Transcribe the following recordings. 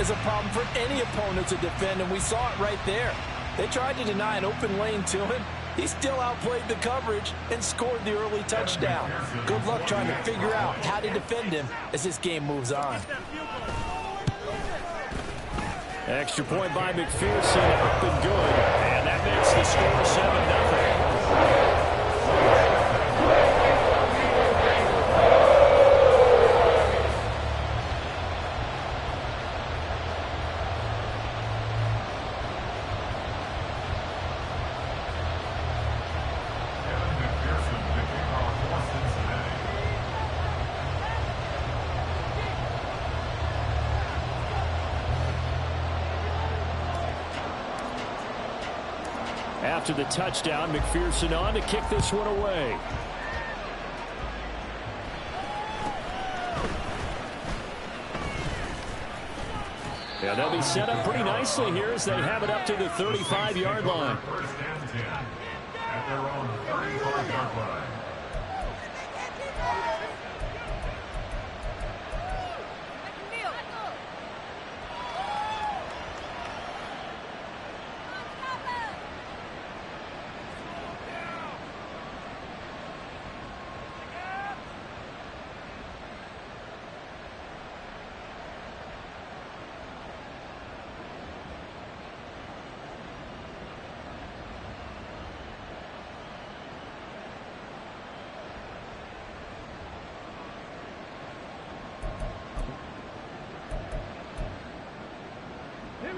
is a problem for any opponent to defend, and we saw it right there. They tried to deny an open lane to him. He still outplayed the coverage and scored the early touchdown. Good luck trying to figure out how to defend him as this game moves on. Extra point by McPherson, up and good. And that makes the score 7-0. After the touchdown, McPherson on to kick this one away. Yeah, they'll be set up pretty nicely here as they have it up to the 35-yard line. First and 10 at their own 35-yard line.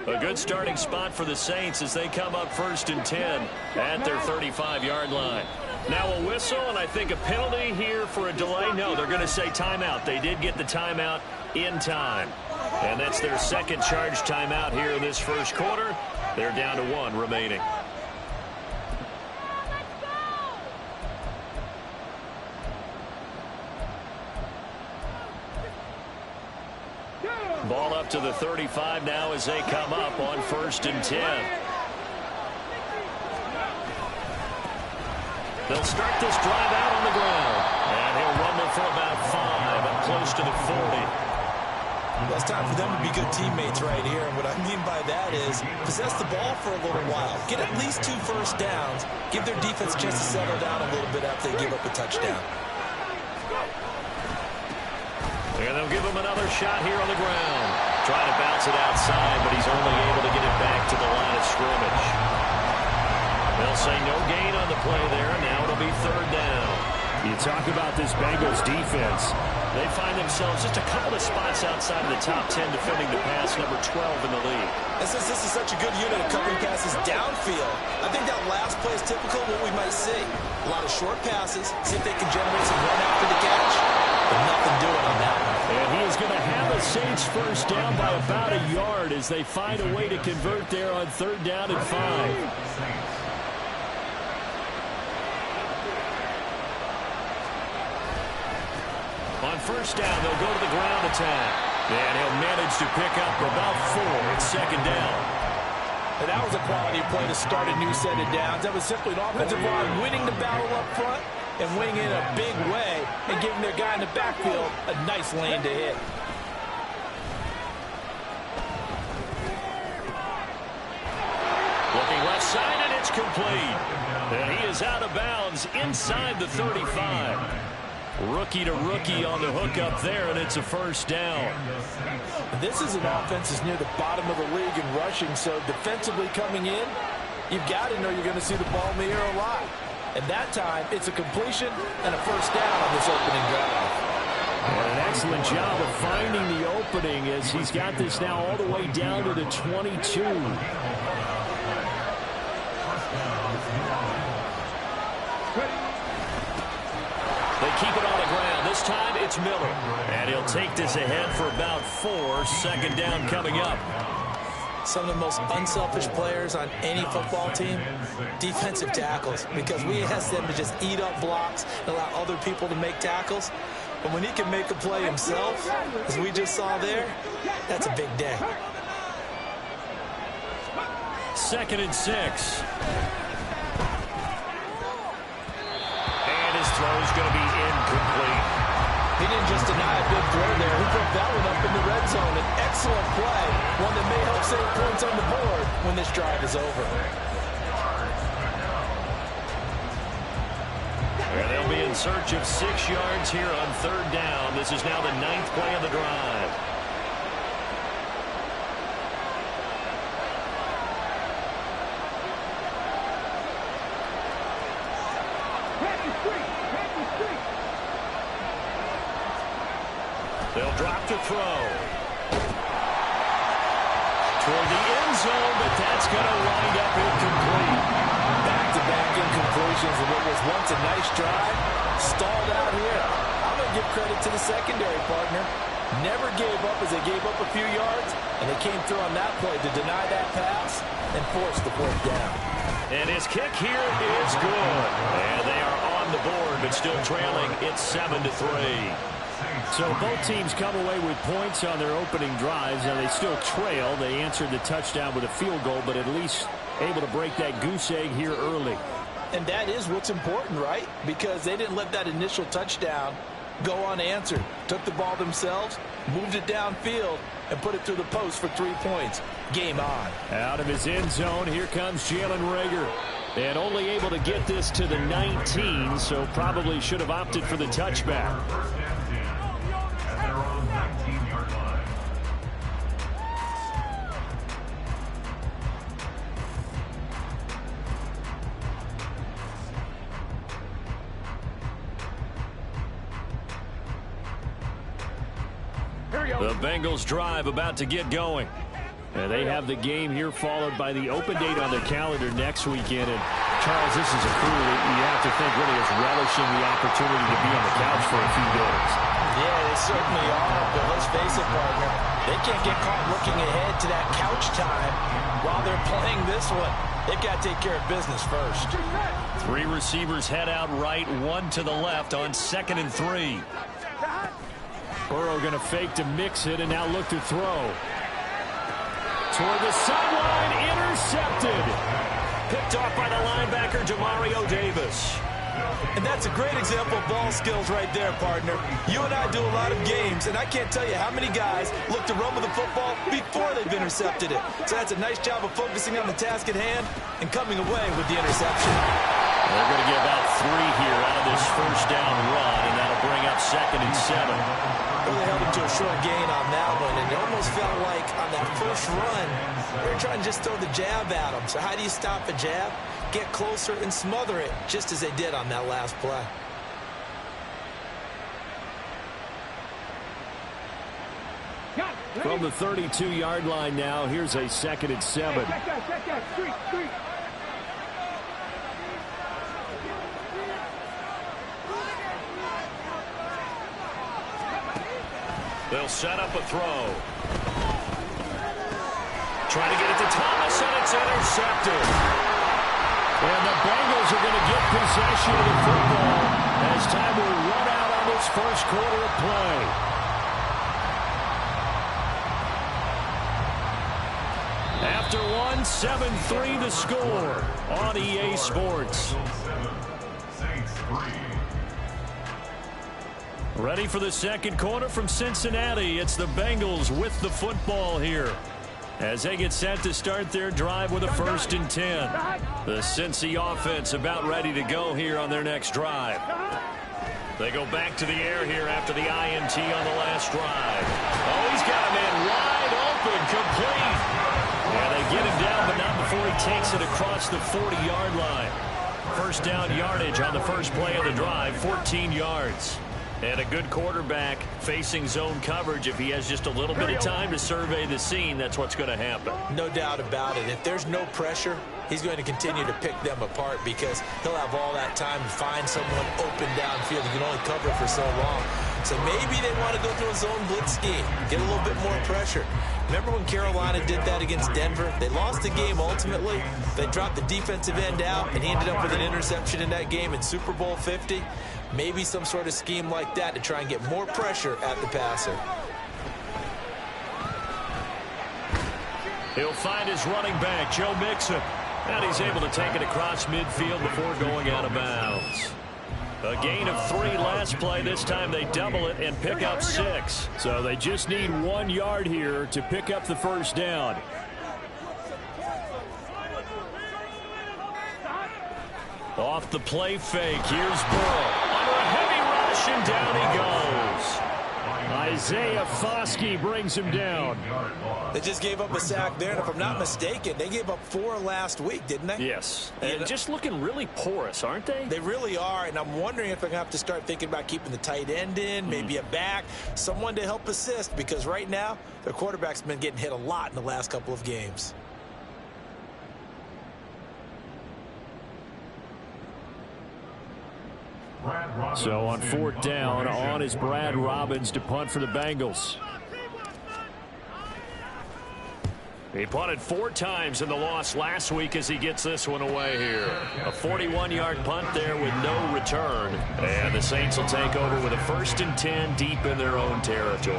A good starting spot for the Saints as they come up 1st and 10 at their 35-yard line. Now a whistle, and I think a penalty here for a delay. No, they're going to say timeout. They did get the timeout in time. And that's their second charge timeout here in this first quarter. They're down to 1 remaining. Ball up to the 35 now as they come up on 1st and 10. They'll start this drive out on the ground. And he'll rumble for about 5 and close to the 40. Well, it's time for them to be good teammates right here. And what I mean by that is possess the ball for a little while. Get at least 2 first downs. Give their defense a chance to settle down a little bit after they give up a touchdown. And they'll give him another shot here on the ground. Trying to bounce it outside, but he's only able to get it back to the line of scrimmage. They'll say no gain on the play there, and now it'll be 3rd down. You talk about this Bengals defense. They find themselves just a couple of spots outside of the top 10 defending the pass, number 12 in the league. And since this is such a good unit of covering passes downfield, I think that last play is typical of what we might see. A lot of short passes, see if they can generate some run after the catch. But nothing doing on that one. And he is going to have the Saints first down by about a yard as they find a way to convert there on 3rd down and 5. On 1st down, they'll go to the ground attack. And he'll manage to pick up about 4 at 2nd down. And that was a quality play to start a new set of downs. That was simply an offensive line winning the battle up front and winning in a big way and giving their guy in the backfield a nice lane to hit. Looking left side, and it's complete. And he is out of bounds inside the 35. Rookie to rookie on the hook up there, and it's a 1st down. This is an offense that's near the bottom of the league in rushing, so defensively coming in, you've got to know you're going to see the ball in the air a lot. And that time, it's a completion and a 1st down on this opening drive. And an excellent job of finding the opening as he's got this now all the way down to the 22. They keep it on the ground. This time it's Miller. And he'll take this ahead for about 4. 2nd down coming up. Some of the most unselfish players on any football team, defensive tackles, because we ask them to just eat up blocks and allow other people to make tackles. But when he can make a play himself, as we just saw there, that's a big day. 2nd and 6. And his throw is going to be incomplete. He didn't just deny a big throw there. He broke that one up in the red zone. An excellent play. one that may help save points on the board when this drive is over. And they'll be in search of 6 yards here on 3rd down. This is now the 9th play of the drive. They'll drop to throw. Toward the end zone, but that's going to wind up incomplete. Back-to-back incompletions, and what was once a nice drive stalled out here. I'm going to give credit to the secondary, partner. Never gave up as they gave up a few yards, and they came through on that play to deny that pass and force the 4th down. And his kick here is good. And they are on the board, but still trailing. It's 7-3. So both teams come away with points on their opening drives, and they still trail. They answered the touchdown with a field goal, but at least able to break that goose egg here early. And that is what's important, right? Because they didn't let that initial touchdown go unanswered. Took the ball themselves, moved it downfield, and put it through the post for 3 points. Game on. Out of his end zone, here comes Jalen Reagor. And only able to get this to the 19, so probably should have opted for the touchback. The Bengals drive about to get going. And they have the game here followed by the open date on their calendar next weekend. And Charles, this is a crew that you have to think really is relishing the opportunity to be on the couch for a few days. Yeah, they certainly are, but let's face it, partner. They can't get caught looking ahead to that couch time while they're playing this one. They've got to take care of business first. 3 receivers head out right, 1 to the left on 2nd and 3. Burrow going to fake to mix it and now look to throw. Toward the sideline, intercepted. Picked off by the linebacker, Demario Davis. And that's a great example of ball skills right there, partner. You and I do a lot of games, and I can't tell you how many guys look to run with the football before they've intercepted it. So that's a nice job of focusing on the task at hand and coming away with the interception. They're going to get about 3 here out of this 1st down run, and that'll bring up 2nd and 7. Really held him to a short gain on that one, and it almost felt like on that first run, they were trying to just throw the jab at him. So how do you stop a jab? Get closer and smother it, just as they did on that last play. From the 32-yard line now, here's a 2nd and 7. They'll set up a throw. Trying to get it to Thomas, and it's intercepted. And the Bengals are going to get possession of the football as time will run out on this 1st quarter of play. After 7-3 the score on EA Sports. Ready for the 2nd quarter from Cincinnati. It's the Bengals with the football here as they get set to start their drive with a 1st and 10. The Cincy offense about ready to go here on their next drive. They go back to the air here after the INT on the last drive. Oh, he's got a man wide open, complete. Yeah, they get him down, but not before he takes it across the 40-yard line. 1st down yardage on the 1st play of the drive, 14 yards. And a good quarterback facing zone coverage. If he has just a little bit of time to survey the scene, that's what's going to happen. No doubt about it. If there's no pressure, he's going to continue to pick them apart because he'll have all that time to find someone open downfield. He can only cover for so long. So maybe they want to go through a zone blitz scheme, get a little bit more pressure. Remember when Carolina did that against Denver? They lost the game ultimately. They dropped the defensive end out, and he ended up with an interception in that game in Super Bowl 50. Maybe some sort of scheme like that to try and get more pressure at the passer. He'll find his running back, Joe Mixon. And he's able to take it across midfield before going out of bounds. A gain of 3 last play. This time they double it and pick up 6. So they just need 1 yard here to pick up the first down. Off the play fake. Here's Burrow. Under a heavy rush, and down he goes. Isaiah Foskey brings him down. They just gave up a sack there, and if I'm not mistaken, they gave up 4 last week, didn't they? Yes. And just looking really porous, aren't they? They really are, and I'm wondering if they're going to have to start thinking about keeping the tight end in, maybe a back, someone to help assist, because right now, their quarterback's been getting hit a lot in the last couple of games. So on 4th down, on is Brad Robbins to punt for the Bengals. He punted 4 times in the loss last week as he gets this one away here. A 41-yard punt there with no return. And the Saints will take over with a 1st and 10 deep in their own territory.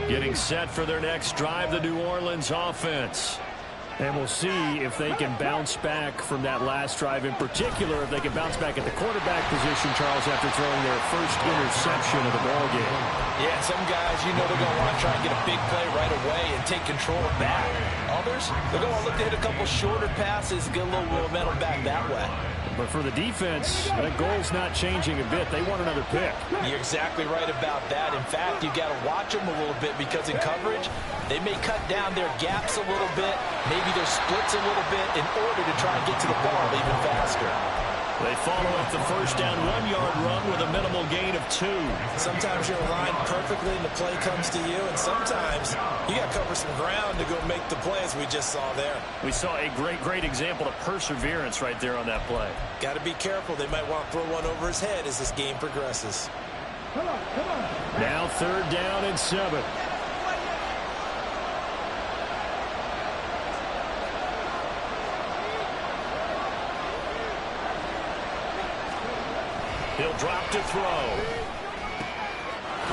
Getting set for their next drive, the New Orleans offense. And we'll see if they can bounce back from that last drive, in particular if they can bounce back at the quarterback position, Charles, after throwing their first interception of the ballgame. Yeah, some guys, you know, they're going to want to try and get a big play right away and take control back. Others, they're going to look to hit a couple shorter passes, get a little momentum back that way. But for the defense, that goal's not changing a bit. They want another pick. You're exactly right about that. In fact, you got to watch them a little bit, because in coverage, they may cut down their gaps a little bit, maybe their splits a little bit, in order to try and get to the ball even faster. They follow up the first down 1-yard run with a minimal gain of 2. Sometimes you're aligned perfectly and the play comes to you, and sometimes you got to cover some ground to go make the play, as we just saw there. We saw a great example of perseverance right there on that play. Got to be careful. They might want to throw one over his head as this game progresses. Now 3rd down and 7. He'll drop to throw.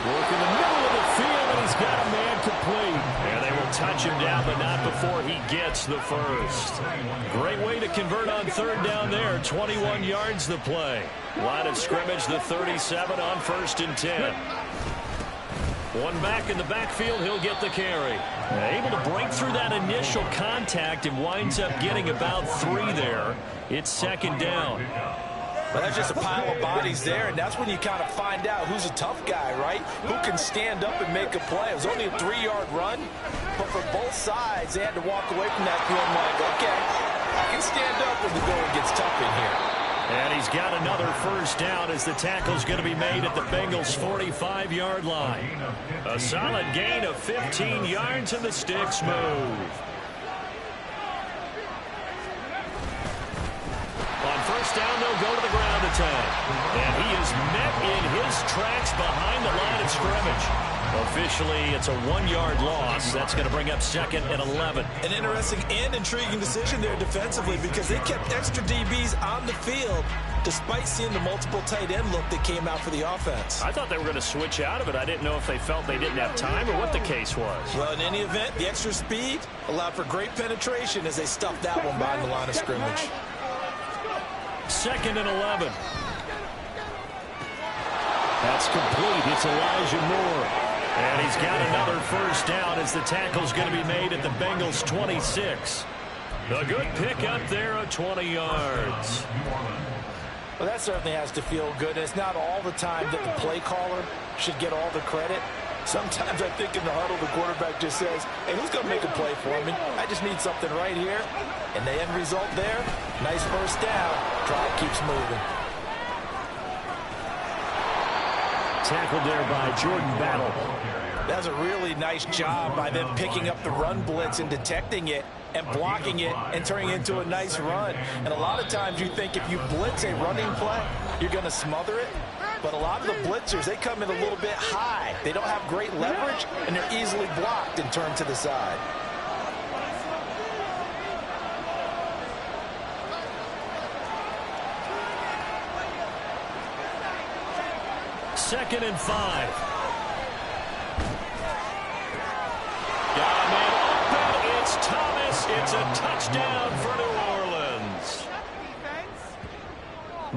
Work in the middle of the field, and he's got a man complete. And they will touch him down, but not before he gets the first. Great way to convert on 3rd down there. 21 yards the play. Line of scrimmage, the 37 on 1st and 10. One back in the backfield, he'll get the carry. Able to break through that initial contact and winds up getting about 3 there. It's 2nd down. Well, that's just a pile of bodies there, and that's when you kind of find out who's a tough guy, right? Who can stand up and make a play. It was only a 3-yard run, but for both sides, they had to walk away from that feeling like, okay, I can stand up when the going gets tough in here. And he's got another first down as the tackle's going to be made at the Bengals' 45-yard line. A solid gain of 15 yards, and the sticks move. On 1st down, they'll go to the ground attack. And he is met in his tracks behind the line of scrimmage. Officially, it's a 1-yard loss. That's going to bring up 2nd and 11. An interesting and intriguing decision there defensively, because they kept extra DBs on the field despite seeing the multiple tight end look that came out for the offense. I thought they were going to switch out of it. I didn't know if they felt they didn't have time or what the case was. Well, in any event, the extra speed allowed for great penetration as they stuffed that one behind the line of scrimmage. 2nd and 11. That's complete. It's Elijah Moore. And he's got another first down as the tackle's going to be made at the Bengals' 26. A good pick up there of 20 yards. Well, that certainly has to feel good. It's not all the time that the play caller should get all the credit. Sometimes I think in the huddle, the quarterback just says, hey, who's going to make a play for me? I just need something right here. And the end result there, nice first down. Drive keeps moving. Tackled there by Jordan Battle. That was a really nice job by them picking up the run blitz and detecting it and blocking it and turning it into a nice run. And a lot of times you think if you blitz a running play, you're going to smother it. But a lot of the blitzers, they come in a little bit high. They don't have great leverage, and they're easily blocked and turned to the side. Second and 5. Got a man open. It's Thomas. It's a touchdown for New Orleans.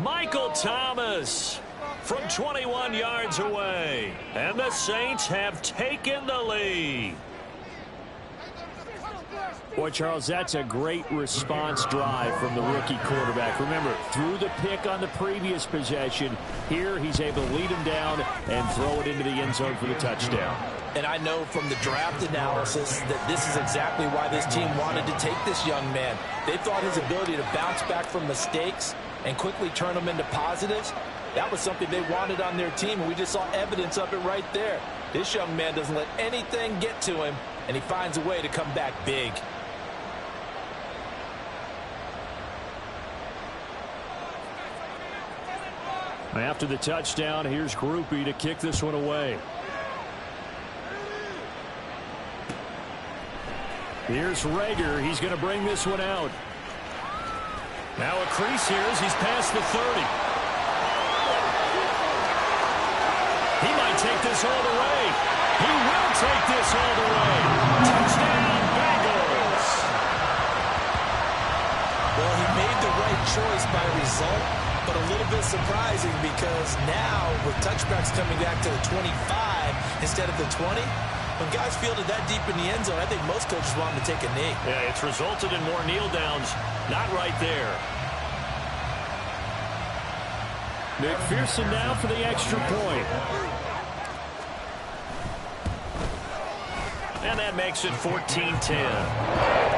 Michael Thomas from 21 yards away. And the Saints have taken the lead. Boy, Charles, that's a great response drive from the rookie quarterback. Remember, threw the pick on the previous possession. Here, he's able to lead him down and throw it into the end zone for the touchdown. And I know from the draft analysis that this is exactly why this team wanted to take this young man. They thought his ability to bounce back from mistakes and quickly turn them into positives, that was something they wanted on their team, and we just saw evidence of it right there. This young man doesn't let anything get to him, and he finds a way to come back big. After the touchdown, here's Groupie to kick this one away. Here's Rager. He's going to bring this one out. Now a crease here as he's past the 30. He might take this all the way. He will take this all the way. Touchdown, Bengals. Well, he made the right choice by result, but a little bit surprising because now with touchbacks coming back to the 25 instead of the 20, when guys fielded that deep in the end zone, I think most coaches want him to take a knee. Yeah, it's resulted in more kneel downs. Not right there. McPherson now for the extra point. And that makes it 14-10.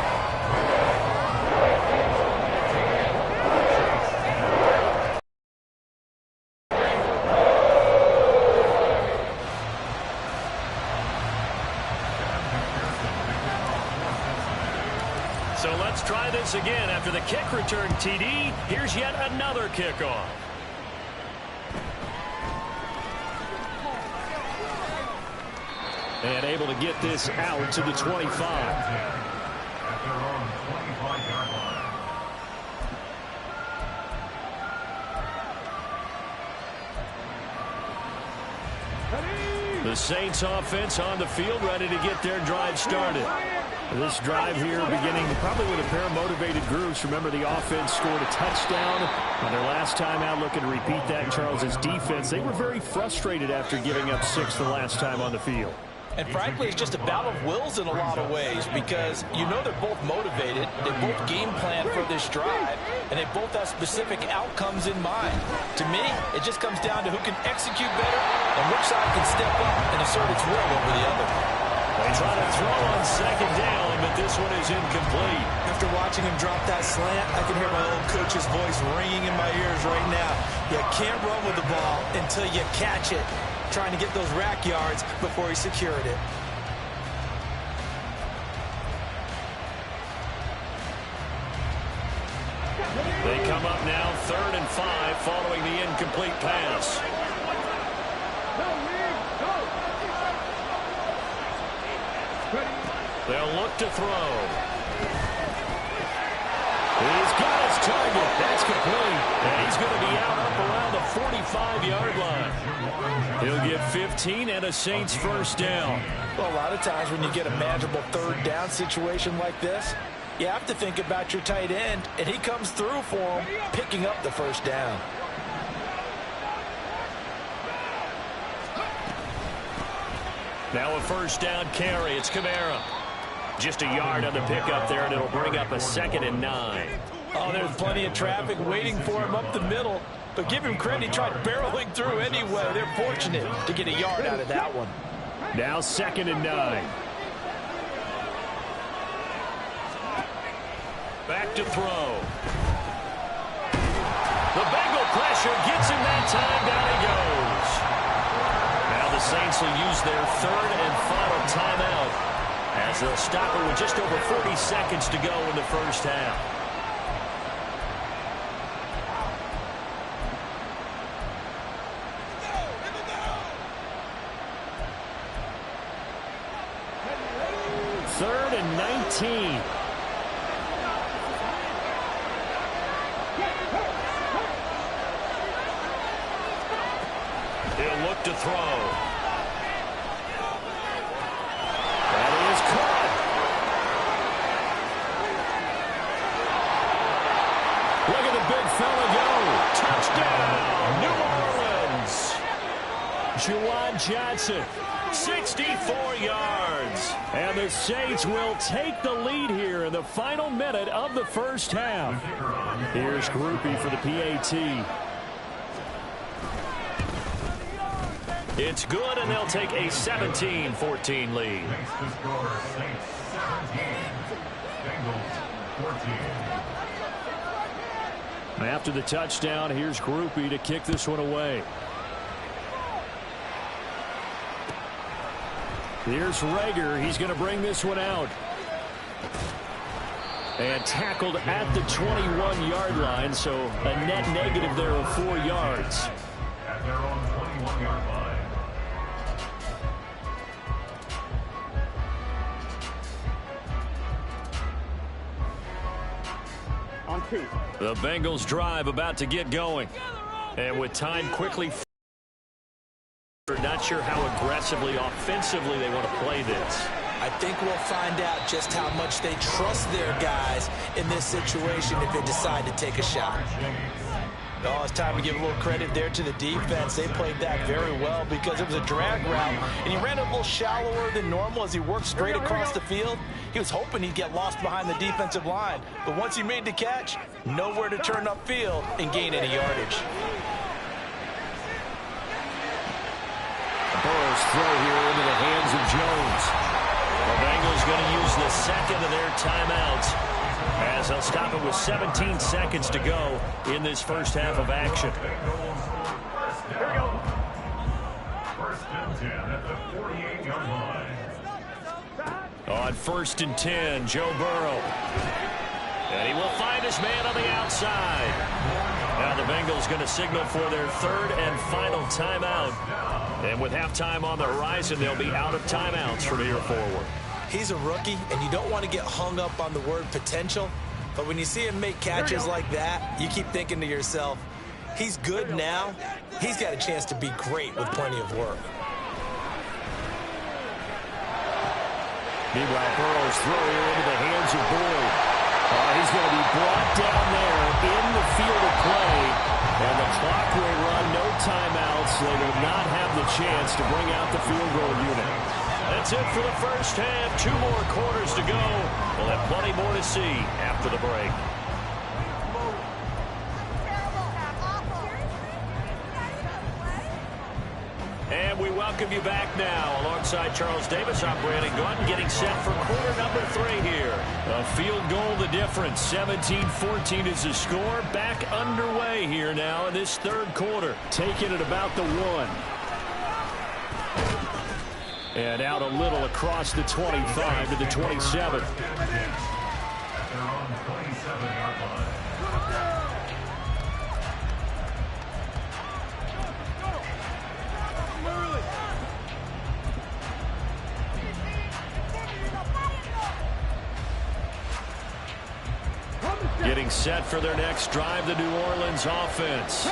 So let's try this again. After the kick return TD, here's yet another kickoff. And able to get this out to the 25. At their own 25-yard line. The Saints offense on the field, ready to get their drive started. This drive here beginning probably with a pair of motivated groups. Remember, the offense scored a touchdown on their last time out, looking to repeat that in Charles's defense. They were very frustrated after giving up 6 the last time on the field. And frankly, it's just a battle of wills in a lot of ways because you know they're both motivated, they both game plan for this drive, and they both have specific outcomes in mind. To me, it just comes down to who can execute better and which side can step up and assert its will over the other. They try to throw on second down, but this one is incomplete. After watching him drop that slant, I can hear my old coach's voice ringing in my ears right now. You can't run with the ball until you catch it. Trying to get those rack yards before he secured it. They come up now 3rd and 5 following the incomplete pass. They'll look to throw. He's got his target. That's complete. And he's going to be out up around the 45-yard line. He'll get 15 and a Saints first down. Well, a lot of times when you get a manageable 3rd down situation like this, you have to think about your tight end, and he comes through for him, picking up the first down. Now a first down carry. It's Kamara. Just a yard on the pickup there, and it'll bring up a 2nd and 9. Oh, there's plenty of traffic waiting for him up the middle. But give him credit, he tried barreling through anyway. They're fortunate to get a yard out of that one. Now 2nd and 9. Back to throw. The Bengal pressure gets him that time. Down he goes. Now the Saints will use their 3rd and final timeout as they'll stop it with just over 40 seconds to go in the first half. Third and 19. He'll look to throw. Juwan Johnson, 64 yards. And the Saints will take the lead here in the final minute of the first half. Here's Groupie for the PAT. It's good, and they'll take a 17-14 lead. Makes the score Saints 17, Bengals 14. After the touchdown, here's Groupie to kick this one away. Here's Rager. He's going to bring this one out. And tackled at the 21-yard line, so a net negative there of 4 yards. At their own 21-yard line. The Bengals drive about to get going. And with time quickly, not sure how aggressively, offensively they want to play this. I think we'll find out just how much they trust their guys in this situation if they decide to take a shot. Oh, it's time to give a little credit there to the defense. They played that very well because it was a drag route, and he ran a little shallower than normal as he worked straight across the field. He was hoping he'd get lost behind the defensive line, but once he made the catch, nowhere to turn upfield and gain any yardage. Burrow's throw here into the hands of Jones. The Bengals going to use the second of their timeouts as they'll stop it with 17 seconds to go in this first half of action. Here we go. First and 10 at the 48-yard line. On first and 10, Joe Burrow. And he will find his man on the outside. Now the Bengals going to signal for their third and final timeout. And with halftime on the horizon, they'll be out of timeouts from here forward. He's a rookie, and you don't want to get hung up on the word potential. But when you see him make catches like that, you keep thinking to yourself, he's good now. He's got a chance to be great with plenty of work. Meanwhile, Burrow's throw here into the hands of Boyd. He's going to be brought down there in the field of play. And the clock will run, no timeouts. They will not have the chance to bring out the field goal unit. That's it for the first half. 2 more quarters to go. We'll have plenty more to see after the break. And we welcome you back now. Alongside Charles Davis, I'm Brandon Gunn, getting set for quarter number 3 here. A field goal the difference. 17-14 is the score. Back underway here now in this third quarter. Taking it about the 1. And out a little across the 25 to the 27. At their own 27-yard line. Getting set for their next drive, the New Orleans offense.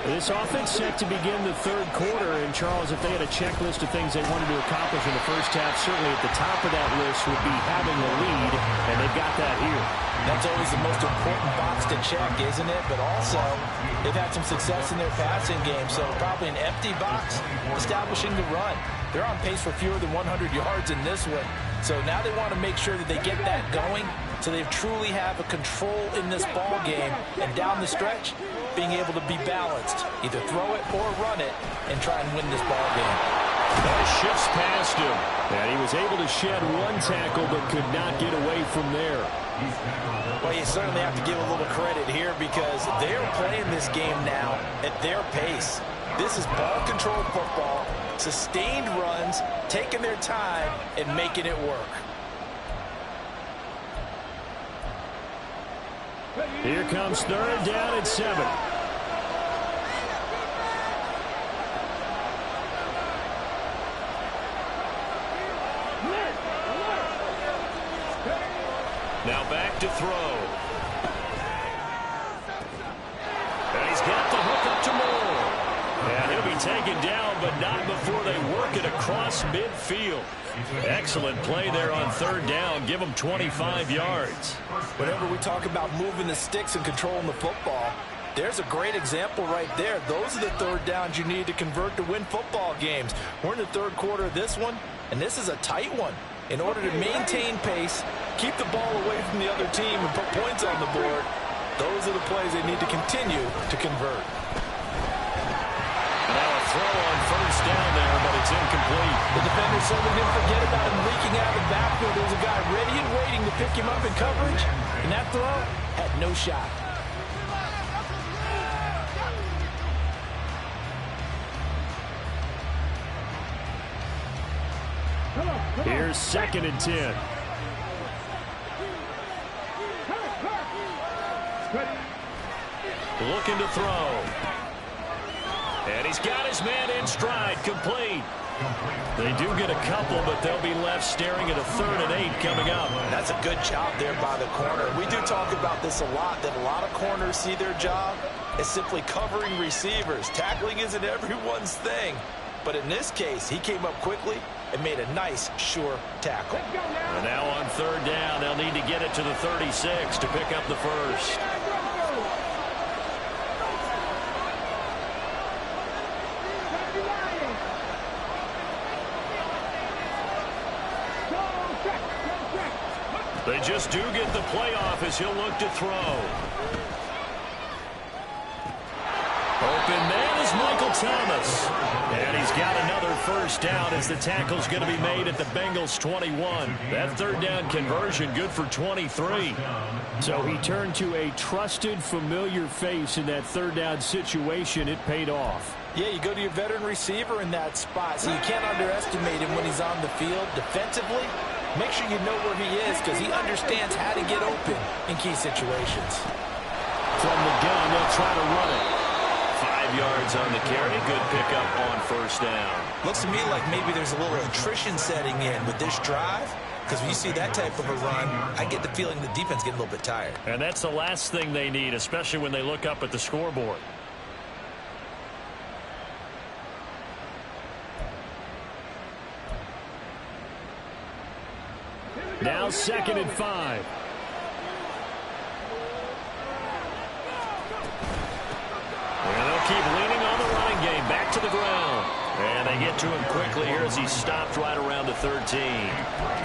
This offense set to begin the third quarter. And, Charles, if they had a checklist of things they wanted to accomplish in the first half, certainly at the top of that list would be having the lead, and they've got that here. That's always the most important box to check, isn't it? But also, they've had some success in their passing game, so probably an empty box establishing the run. They're on pace for fewer than 100 yards in this one. So now they want to make sure that they get that going so they truly have a control in this ball game. And down the stretch, being able to be balanced. Either throw it or run it and try and win this ball game. That shifts past him. And he was able to shed 1 tackle but could not get away from there. Well, you certainly have to give a little credit here because they're playing this game now at their pace. This is ball control football, sustained runs, taking their time, and making it work. Here comes third down and 7. Now back to throw. And he's got the hook up to Moore. And he'll be taken down, but not before they work it across midfield. Excellent play there on third down. Give them 25 yards. Whenever we talk about moving the sticks and controlling the football, There's a great example right there. Those are the third downs you need to convert to win football games. We're in the third quarter of this one, and this is a tight one. In order to maintain pace, keep the ball away from the other team, and put points on the board, those are the plays they need to continue to convert. Now a throw on first down there, but it's incomplete. The defender certainly didn't forget about him leaking out of the backfield. There was a guy ready and waiting to pick him up in coverage, and that throw had no shot. Here's 2nd and 10. Looking to throw. And he's got his man in stride, complete. They do get a couple, but they'll be left staring at a 3rd and 8 coming up. That's a good job there by the corner. We do talk about this a lot, that a lot of corners see their job as simply covering receivers. Tackling isn't everyone's thing. But in this case, he came up quickly and made a nice, sure tackle. And now on 3rd down, they'll need to get it to the 36 to pick up the first. They just do get the playoff as he'll look to throw. Open man is Michael Thomas. And he's got another first down as the tackle's going to be made at the Bengals 21. That 3rd down conversion good for 23. So he turned to a trusted, familiar face in that 3rd down situation. It paid off. Yeah, you go to your veteran receiver in that spot, so you can't underestimate him when he's on the field. Defensively, make sure you know where he is because he understands how to get open in key situations. From the gun, they'll try to run it. 5 yards on the carry. Good pickup on first down. Looks to me like maybe there's a little attrition setting in with this drive, because when you see that type of a run, I get the feeling the defense getting a little bit tired. And that's the last thing they need, especially when they look up at the scoreboard. Now 2nd and 5. And they'll keep leaning on the running game. Back to the ground. And they get to him quickly here as he stopped right around the 13.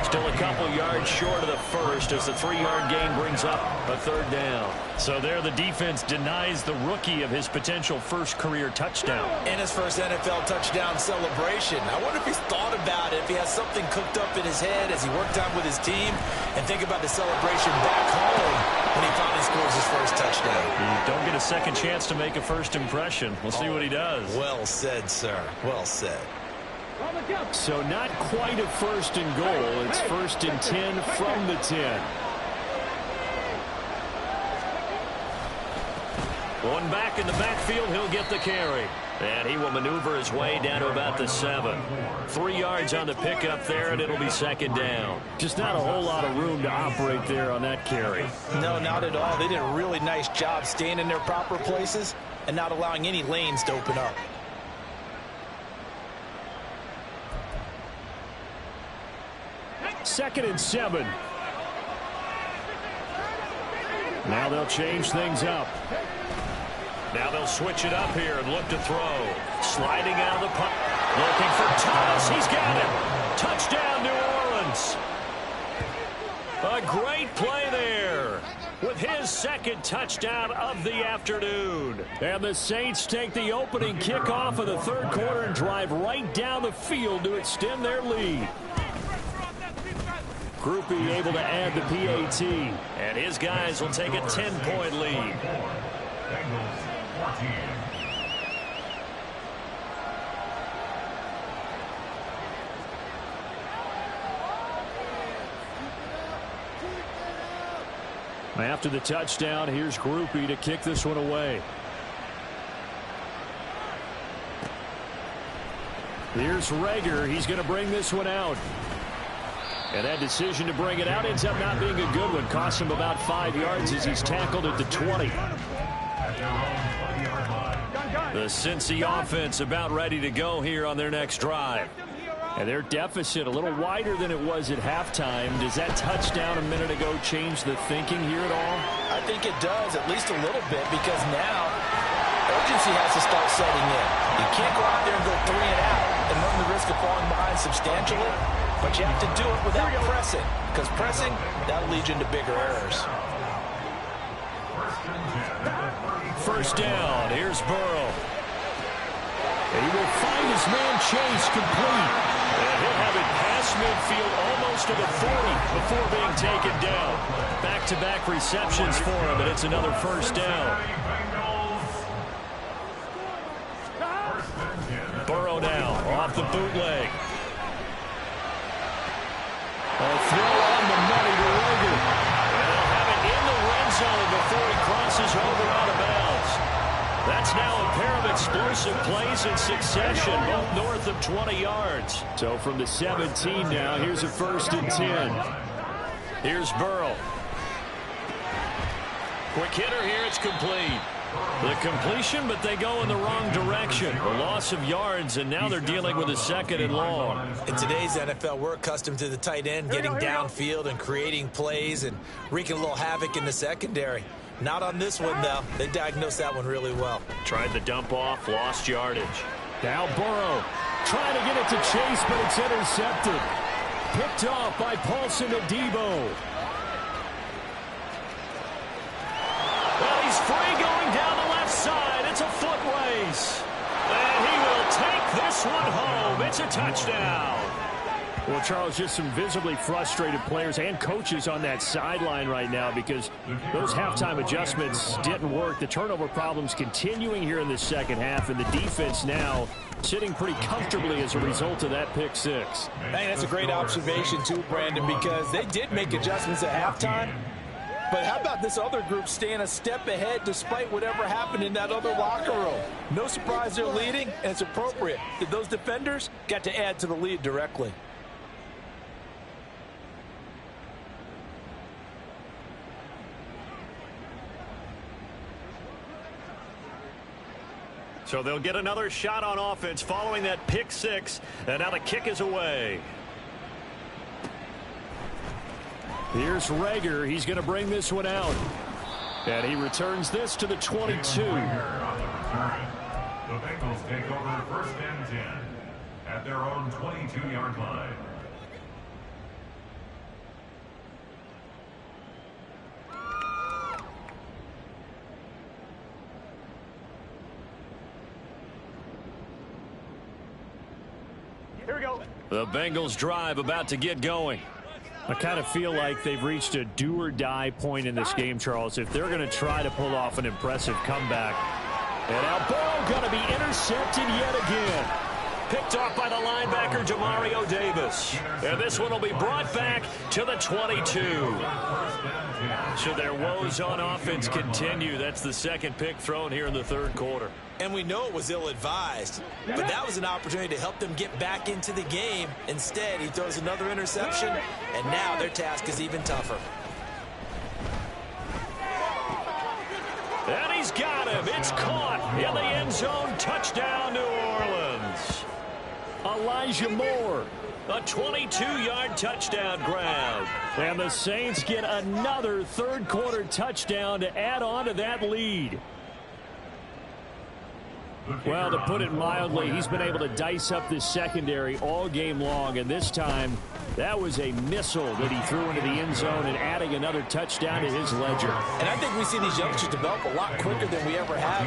Still a couple yards short of the first as the 3-yard gain brings up a 3rd down. So there the defense denies the rookie of his potential first career touchdown. And his first NFL touchdown celebration. I wonder if he's thought about it, if he has something cooked up in his head as he worked on with his team, and think about the celebration back home when he finally scores his first touchdown. You don't get a second chance to make a first impression. We'll see what he does. Well said, sir. Well said. So not quite a 1st and goal. It's 1st and 10 from the 10. One back in the backfield, he'll get the carry. And he will maneuver his way down to about the 7. 3 yards on the pickup there, and it'll be 2nd down. Just not a whole lot of room to operate there on that carry. No, not at all. They did a really nice job staying in their proper places and not allowing any lanes to open up. Second and 7. Now they'll change things up. Now they'll switch it up here and look to throw. Sliding out of the punt. Looking for Thomas. He's got it. Touchdown, New Orleans. A great play there with his 2nd touchdown of the afternoon. And the Saints take the opening kickoff of the 3rd quarter and drive right down the field to extend their lead. Groupie able to add the PAT. And his guys will take a 10-point lead. After the touchdown, here's Groupie to kick this one away. Here's Rager. He's going to bring this one out. And that decision to bring it out ends up not being a good one. Costs him about 5 yards as he's tackled at the 20. The Cincy offense about ready to go here on their next drive. And their deficit a little wider than it was at halftime. Does that touchdown a minute ago change the thinking here at all? I think it does, at least a little bit, because now urgency has to start setting in. You can't go out there and go 3 and out and run the risk of falling behind substantially, but you have to do it without pressing, because pressing, that'll lead you into bigger errors. First down, here's Burrow. And he will find his man Chase complete. And he'll have it past midfield almost to the 40 before being taken down. Back-to-back receptions for him, and it's another first down. Burrow now off the bootleg. A throw on the money to Rager. And they'll have it in the red zone before he crosses over out of bounds. That's now a pair of explosive plays in succession, both north of 20 yards. So from the 17 now, here's a 1st and 10. Here's Burrow. Quick hitter here, it's complete. The completion, but they go in the wrong direction. A loss of yards, and now they're dealing with a 2nd and long. In today's NFL, we're accustomed to the tight end getting downfield and creating plays and wreaking a little havoc in the secondary. Not on this one, though. They diagnosed that one really well. Tried the dump off, lost yardage. Now Burrow trying to get it to Chase, but it's intercepted. Picked off by Paulson Adebo. Well, he's free going down the left side. It's a foot race. And he will take this one home. It's a touchdown. Well, Charles, just some visibly frustrated players and coaches on that sideline right now because those halftime adjustments didn't work. The turnover problems continuing here in the second half, and the defense now sitting pretty comfortably as a result of that pick six. Hey, that's a great observation too, Brandon, because they did make adjustments at halftime. But how about this other group staying a step ahead despite whatever happened in that other locker room? No surprise they're leading, and it's appropriate. Those defenders got to add to the lead directly. So they'll get another shot on offense following that pick six, and now the kick is away. Here's Rager. He's going to bring this one out. And he returns this to the 22. The Bengals take over 1st and 10 at their own 22-yard line. Here we go. The Bengals drive about to get going. I kind of feel like they've reached a do-or-die point in this game, Charles, if they're going to try to pull off an impressive comeback. And now Burrow going to be intercepted yet again. Picked off by the linebacker, Demario Davis. And this one will be brought back to the 22. So their woes on offense continue. That's the second pick thrown here in the third quarter. And we know it was ill-advised, but that was an opportunity to help them get back into the game. Instead, he throws another interception, and now their task is even tougher. And he's got him. It's caught in the end zone. Touchdown, New Orleans. Elijah Moore. A 22-yard touchdown grab. And the Saints get another third-quarter touchdown to add on to that lead. Well, to put it mildly, he's been able to dice up this secondary all game long, and this time that was a missile that he threw into the end zone and adding another touchdown to his ledger. And I think we see these youngsters develop a lot quicker than we ever have.